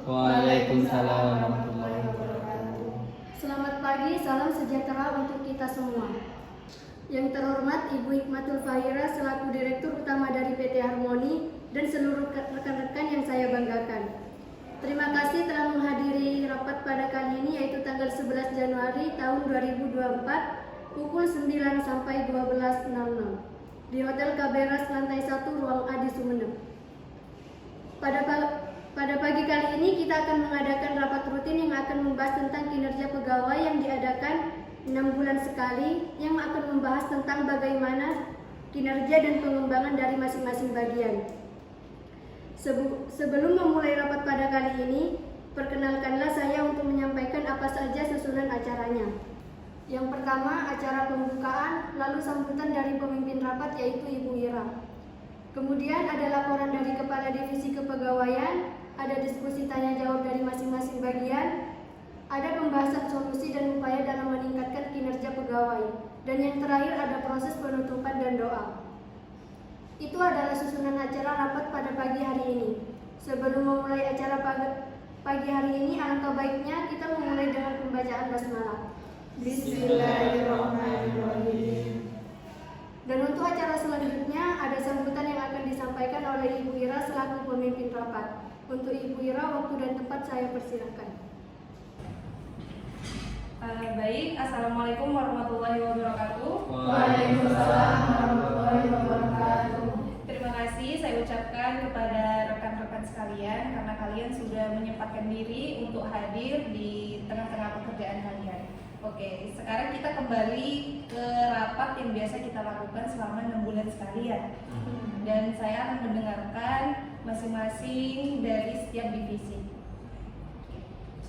Waalaikumsalam warahmatullahi wabarakatuh. Selamat pagi, salam sejahtera untuk kita semua. Yang terhormat Ibu Hikmatul Fahira selaku Direktur Utama dari PT Harmoni dan seluruh rekan-rekan yang saya banggakan. Terima kasih telah menghadiri rapat pada kali ini, yaitu tanggal 11 Januari tahun 2024 pukul 9 sampai 12.00 di Hotel Kaberas lantai 1 Ruang A di Sumeneb. Pada pagi kali ini kita akan mengadakan rapat rutin yang akan membahas tentang kinerja pegawai yang diadakan 6 bulan sekali, yang akan membahas tentang bagaimana kinerja dan pengembangan dari masing-masing bagian. Sebelum memulai rapat pada kali ini, perkenalkanlah saya untuk menyampaikan apa saja susunan acaranya. Yang pertama, acara pembukaan, lalu sambutan dari pemimpin rapat yaitu Ibu Ira. Kemudian ada laporan dari Kepala Divisi Kepegawaian, ada diskusi tanya jawab dari masing-masing bagian, ada pembahasan solusi dan upaya dalam meningkatkan kinerja pegawai, dan yang terakhir ada proses penutupan dan doa. Itu adalah susunan acara rapat pada pagi hari ini. Sebelum memulai acara pagi hari ini, alangkah baiknya kita memulai dengan pembacaan basmalah. Bismillahirrahmanirrahim. Dan untuk acara selanjutnya ada sambutan yang akan disampaikan oleh Ibu Ira selaku pemimpin rapat. Untuk Ibu Ira, waktu dan tempat saya persilakan. Baik, Assalamualaikum warahmatullahi wabarakatuh. Waalaikumsalam warahmatullahi wabarakatuh. Terima kasih saya ucapkan kepada rekan-rekan sekalian karena kalian sudah menyempatkan diri untuk hadir di tengah-tengah pekerjaan kalian. Oke, sekarang kita kembali ke rapat yang biasa kita lakukan selama 6 bulan sekali ya. Dan saya akan mendengarkan masing-masing dari setiap divisi.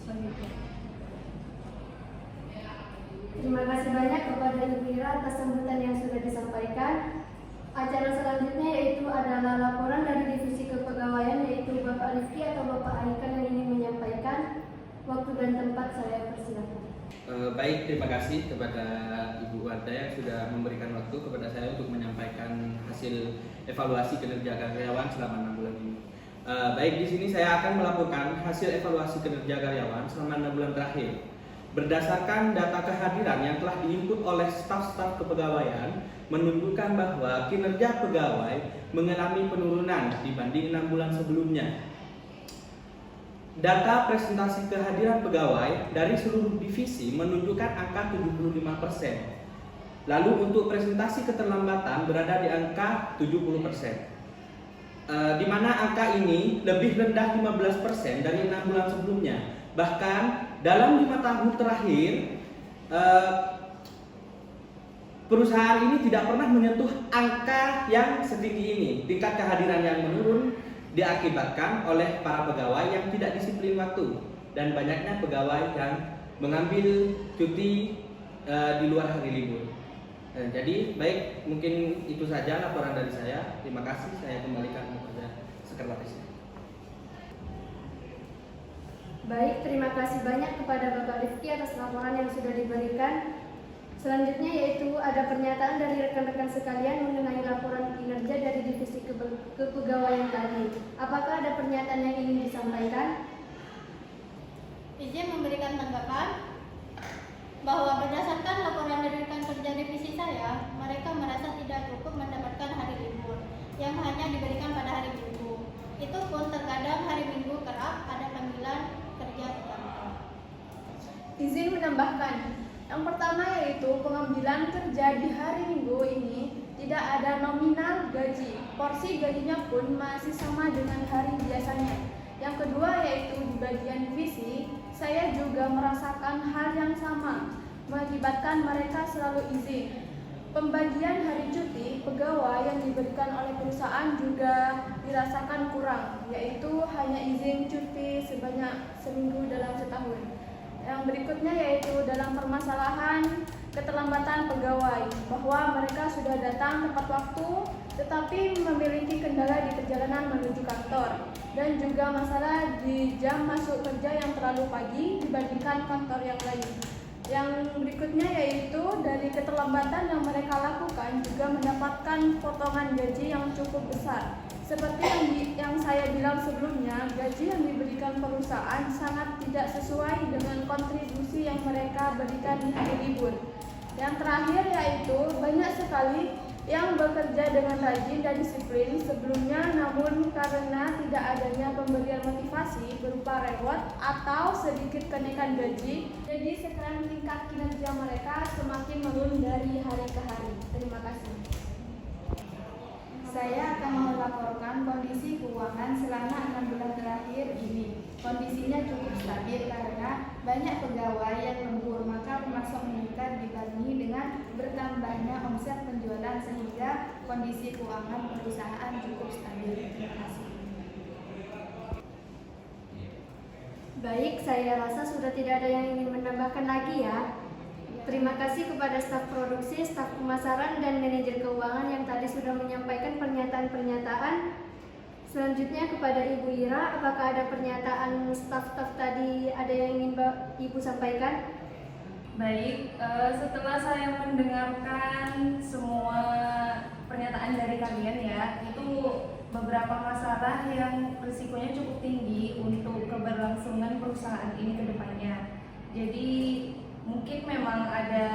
Selanjutnya. Terima kasih banyak kepada Ibu Ira atas sambutan yang sudah disampaikan. Acara selanjutnya yaitu adalah laporan dari Divisi Kepegawaian, yaitu Bapak Rifki atau Bapak Aikan yang ingin menyampaikan. Waktu dan tempat saya persilakan. Baik, terima kasih kepada Ibu Wardah yang sudah memberikan waktu kepada saya untuk menyampaikan hasil evaluasi kinerja karyawan selama 6 bulan ini. Baik, di sini saya akan melaporkan hasil evaluasi kinerja karyawan selama 6 bulan terakhir. Berdasarkan data kehadiran yang telah diinput oleh staf-staf kepegawaian menunjukkan bahwa kinerja pegawai mengalami penurunan dibanding 6 bulan sebelumnya. Data presentasi kehadiran pegawai dari seluruh divisi menunjukkan angka 75%. Lalu untuk presentasi keterlambatan berada di angka 70%. Di mana angka ini lebih rendah 15% dari 6 bulan sebelumnya. Bahkan dalam 5 tahun terakhir perusahaan ini tidak pernah menyentuh angka yang setinggi ini. Tingkat kehadiran yang menurun diakibatkan oleh para pegawai yang tidak disiplin waktu dan banyaknya pegawai yang mengambil cuti di luar hari libur. Jadi baik, mungkin itu saja laporan dari saya. Terima kasih, saya kembalikan kepada sekretarisnya. Baik, terima kasih banyak kepada Bapak Rifki atas laporan yang sudah diberikan. Selanjutnya yaitu ada pernyataan dari rekan-rekan sekalian mengenai laporan kinerja dari Divisi Kepegawaian tadi. Apakah ada pernyataan yang ingin disampaikan? Izin memberikan tanggapan bahwa berdasarkan laporan dari rekan kerja divisi saya, mereka merasa tidak cukup mendapatkan hari libur yang hanya diberikan pada hari Minggu. Itu pun terkadang hari Minggu kerap ada panggilan kerja di kantor. Izin menambahkan, yang pertama yaitu pengambilan kerja di hari Minggu ini tidak ada nominal gaji. Porsi gajinya pun masih sama dengan hari biasanya. Yang kedua yaitu di bagian divisi, saya juga merasakan hal yang sama, mengakibatkan mereka selalu izin. Pembagian hari cuti pegawai yang diberikan oleh perusahaan juga dirasakan kurang, yaitu hanya izin cuti sebanyak seminggu dalam setahun. Yang berikutnya yaitu dalam permasalahan keterlambatan pegawai, bahwa mereka sudah datang tepat waktu tetapi memiliki kendala di perjalanan menuju kantor, dan juga masalah di jam masuk kerja yang terlalu pagi dibandingkan kantor yang lain. Yang berikutnya yaitu dari keterlambatan yang mereka lakukan juga mendapatkan potongan gaji yang cukup besar. Seperti yang saya bilang sebelumnya, gaji yang diberikan perusahaan sangat tidak sesuai dengan kontribusi yang mereka berikan di hari libur. Yang terakhir yaitu banyak sekali yang bekerja dengan rajin dan disiplin sebelumnya, namun karena tidak adanya pemberian motivasi berupa reward atau sedikit kenaikan gaji, jadi sekarang tingkat kinerja mereka semakin menurun dari hari ke hari. Terima kasih. Saya akan melaporkan kondisi keuangan selama 6 bulan terakhir ini. Kondisinya cukup stabil karena banyak pegawai yang lembur, maka pemasok meningkat dibarengi dengan bertambahnya omset penjualan sehingga kondisi keuangan perusahaan cukup stabil. Terima kasih. Baik, saya rasa sudah tidak ada yang ingin menambahkan lagi ya. Terima kasih kepada staf produksi, staf pemasaran, dan manajer keuangan yang tadi sudah menyampaikan pernyataan-pernyataan. Selanjutnya kepada Ibu Ira, apakah ada pernyataan staf-staf tadi ada yang ingin Ibu sampaikan? Baik, setelah saya mendengarkan semua pernyataan dari kalian ya, itu beberapa masalah yang risikonya cukup tinggi untuk keberlangsungan perusahaan ini ke depannya. Jadi mungkin memang ada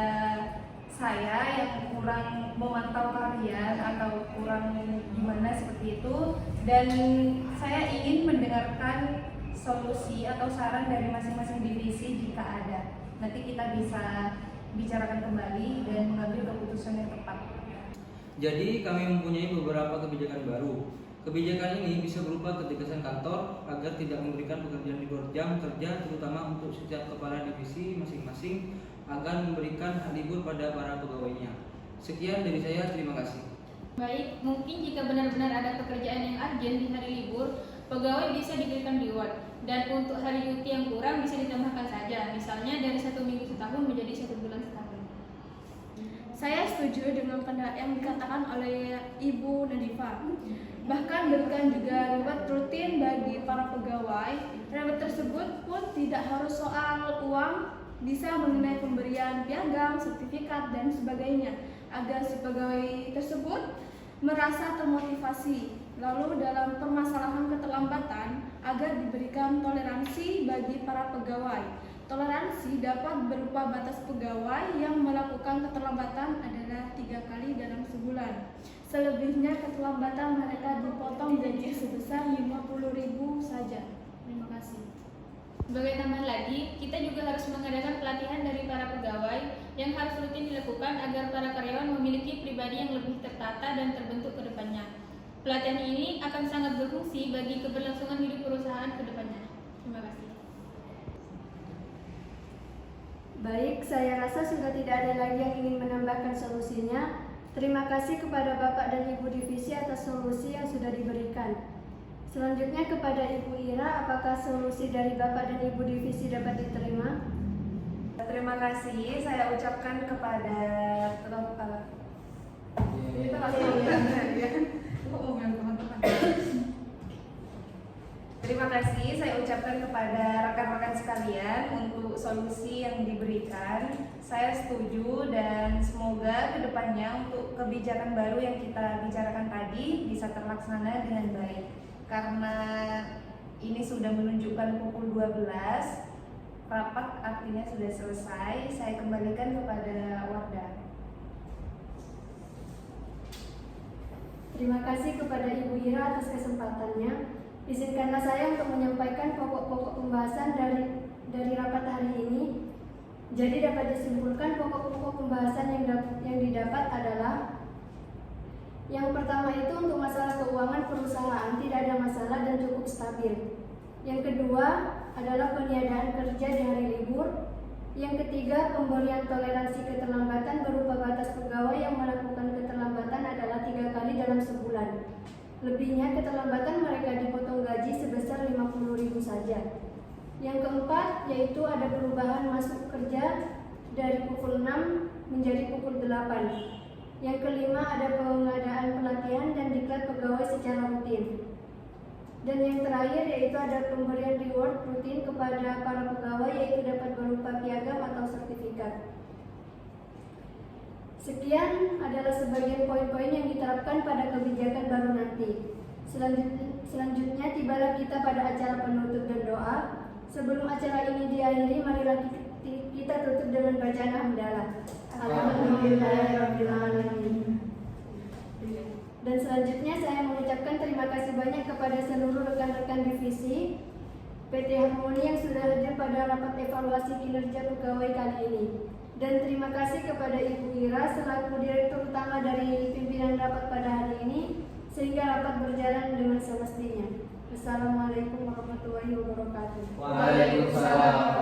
saya yang kurang memantau kalian atau kurang gimana seperti itu, dan saya ingin mendengarkan solusi atau saran dari masing-masing divisi jika ada. Nanti kita bisa bicarakan kembali dan mengambil keputusan yang tepat. Jadi kami mempunyai beberapa kebijakan baru. Kebijakan ini bisa berupa ketegasan kantor agar tidak memberikan pekerjaan di luar jam kerja, terutama untuk setiap kepala divisi masing-masing, agar memberikan hak libur pada para pegawainya. Sekian dari saya, terima kasih. Baik, mungkin jika benar-benar ada pekerjaan yang urgent di hari libur, pegawai bisa diberikan reward. Dan untuk hari cuti yang kurang bisa ditambahkan saja, misalnya dari 1 minggu setahun menjadi 1 bulan setahun. Saya setuju dengan pendapat yang dikatakan oleh Ibu Nadifa. Bahkan berikan juga reward rutin bagi para pegawai. Reward tersebut pun tidak harus soal uang, bisa mengenai pemberian piagam, sertifikat, dan sebagainya, agar si pegawai tersebut merasa termotivasi. Lalu dalam permasalahan keterlambatan, agar diberikan toleransi bagi para pegawai. Toleransi dapat berupa batas pegawai yang melakukan keterlambatan adalah 3 kali dalam sebulan. Selebihnya keterlambatan mereka dipotong gaji sebesar 50.000 saja. Terima kasih. Sebagai tambahan lagi, kita juga harus mengadakan pelatihan dari para pegawai yang harus rutin dilakukan agar para karyawan memiliki pribadi yang lebih tertata dan terbentuk ke depannya. Pelatihan ini akan sangat berfungsi bagi keberlangsungan hidup perusahaan ke depannya. Terima kasih. Baik, saya rasa sudah tidak ada lagi yang ingin menambahkan solusinya. Terima kasih kepada Bapak dan Ibu Divisi atas solusi yang sudah diberikan. Selanjutnya kepada Ibu Ira, apakah solusi dari Bapak dan Ibu Divisi dapat diterima? Terima kasih saya ucapkan kepada Terima kasih saya ucapkan kepada rekan-rekan sekalian untuk solusi yang diberikan. Saya setuju dan semoga kedepannya untuk kebijakan baru yang kita bicarakan tadi bisa terlaksana dengan baik. Karena ini sudah menunjukkan pukul 12, rapat artinya sudah selesai. Saya kembalikan kepada Warda. Terima kasih kepada Ibu Ira atas kesempatannya. Izinkanlah saya untuk menyampaikan pokok-pokok pembahasan dari rapat hari ini. Jadi dapat disimpulkan pokok-pokok pembahasan yang didapat adalah: yang pertama itu untuk masalah keuangan perusahaan tidak ada masalah dan cukup stabil. Yang kedua adalah peniadaan kerja di hari libur. Yang ketiga, pemberian toleransi keterlambatan berupa batas pegawai yang melakukan keterlambatan adalah 3 kali dalam sebulan. Lebihnya keterlambatan mereka dipotong gaji sebesar 50.000 saja. Yang keempat yaitu ada perubahan masuk kerja dari pukul 6 menjadi pukul 8. Yang kelima ada pengadaan pelatihan dan diklat pegawai secara rutin. Dan yang terakhir yaitu ada pemberian reward rutin kepada para pegawai, yaitu dapat berupa piagam atau sertifikat. Sekian adalah sebagian poin-poin yang diterapkan pada kebijakan baru nanti. Selanjutnya tibalah kita pada acara penutup dan doa. Sebelum acara ini diakhiri, marilah kita tutup dengan bacaan hamdalah. Alhamdulillahirabbil alamin. Dan selanjutnya saya mengucapkan terima kasih banyak kepada seluruh rekan-rekan divisi PT Harmoni yang sudah hadir pada rapat evaluasi kinerja pegawai kali ini. Dan terima kasih kepada Ibu Ira selaku Direktur Utama dari pimpinan rapat pada hari ini sehingga rapat berjalan dengan semestinya. Wassalamualaikum warahmatullahi wabarakatuh. Waalaikumsalam